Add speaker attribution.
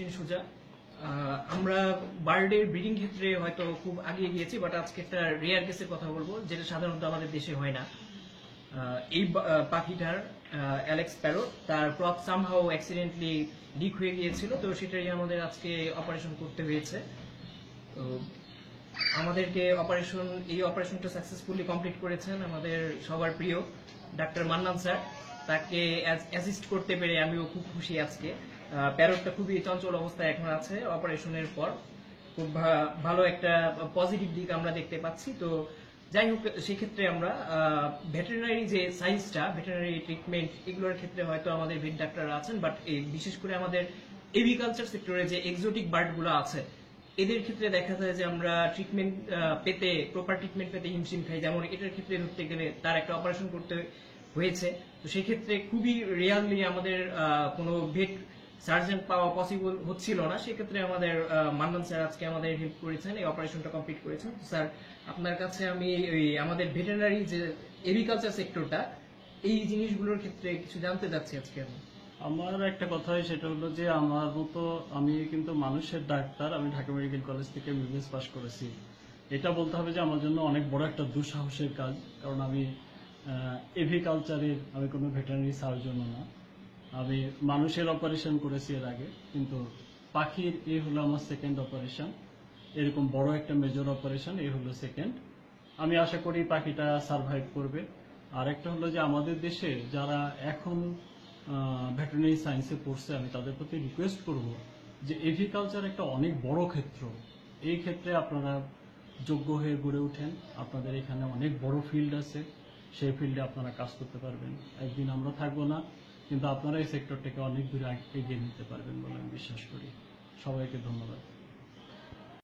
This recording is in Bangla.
Speaker 1: মতিন সুজা। আমরা বার্ডের ব্রিডিং ক্ষেত্রে হয়তো খুব আগিয়ে গিয়েছি, বাট আজকে একটা রেয়ার কেসের কথা বলবো যেটা সাধারণত আমাদের দেশে হয় না। এই পাখিটার অ্যালেক্স প্যারট, তার ক্রপ সামহাও অ্যাক্সিডেন্টলি লিক হয়ে গিয়েছিল, তো সেটাই আমাদের আজকে অপারেশন করতে হয়েছে। তো আমাদেরকে এই অপারেশনটা সাকসেসফুলি কমপ্লিট করেছেন আমাদের সবার প্রিয় ডাক্তার মান্নান স্যার। তাকে অ্যাসিস্ট করতে পেরে আমিও খুব খুশি আজকে। প্যারটটা খুবই চঞ্চল অবস্থায় এখন আছে অপারেশনের পর। খুব ভালো একটা পজিটিভ দিক আমরা দেখতে পাচ্ছি। তো যাই হোক, সেক্ষেত্রে আমরা ভেটেরিনারি যে সায়েন্সটা, ভেটেরিনারি ট্রিটমেন্ট, এগুলোর ক্ষেত্রে হয়তো আমাদের ভেট ডাক্তাররা আছেন, বাট বিশেষ করে আমাদের এগ্রিকালচার সেক্টরে যে এক্সোটিক বার্ডগুলো আছে এদের ক্ষেত্রে দেখা যায় যে আমরা ট্রিটমেন্ট পেতে, প্রপার ট্রিটমেন্ট পেতে হিমশিম খাই। যেমন এটার ক্ষেত্রে ধরতে গেলে তার একটা অপারেশন করতে হয়েছে, তো সেই ক্ষেত্রে খুবই রিয়ারলি আমাদের কোনো ভেট সার্জন পাওয়া পসিবল হচ্ছিল না। সেক্ষেত্রে আমাদের মান্নান স্যার আজকে আমাদের হেল্প করেছেন, এই অপারেশনটা কমপ্লিট করেছেন। স্যার, আপনার কাছে আমি আমাদের ভেটেরিনারি যে এগ্রিকালচার সেক্টরটা, এই জিনিসগুলোর ক্ষেত্রে কিছু জানতে চাচ্ছি আজকে আমি।
Speaker 2: আমার একটা কথা সেটা হলো যে আমার মতো আমি কিন্তু মানুষের ডাক্তার, আমি ঢাকা মেডিকেল কলেজ থেকে এমবিবিএস পাশ করেছি। এটা বলতে হবে যে আমার জন্য অনেক বড় একটা দুঃসাহসের কাজ, কারণ আমি এভিকালচারের, আমি কোনো ভেটেরিনারি সার্জনও না। আমি মানুষের অপারেশন করেছি এর আগে, কিন্তু পাখির এই হলো আমার সেকেন্ড অপারেশন। এরকম বড় একটা মেজর অপারেশন এই হলো সেকেন্ড। আমি আশা করি পাখিটা সারভাইভ করবে। আর একটা হলো যে আমাদের দেশে যারা এখন ভেটেরিনারি সায়েন্সে পড়ছে, আমি তাদের প্রতি রিকোয়েস্ট করব যে এভিকালচার একটা অনেক বড় ক্ষেত্র। এই ক্ষেত্রে আপনারা যোগ্য হয়ে গড়ে ওঠেন, আপনাদের এখানে অনেক বড় ফিল্ড আছে, সেই ফিল্ডে আপনারা কাজ করতে পারবেন। একদিন আমরা থাকবো না, কিন্তু আপনারা এই সেক্টরটাকে অনেক দূরে এগিয়ে নিতে পারবেন বলে আমি বিশ্বাস করি। সবাইকে ধন্যবাদ।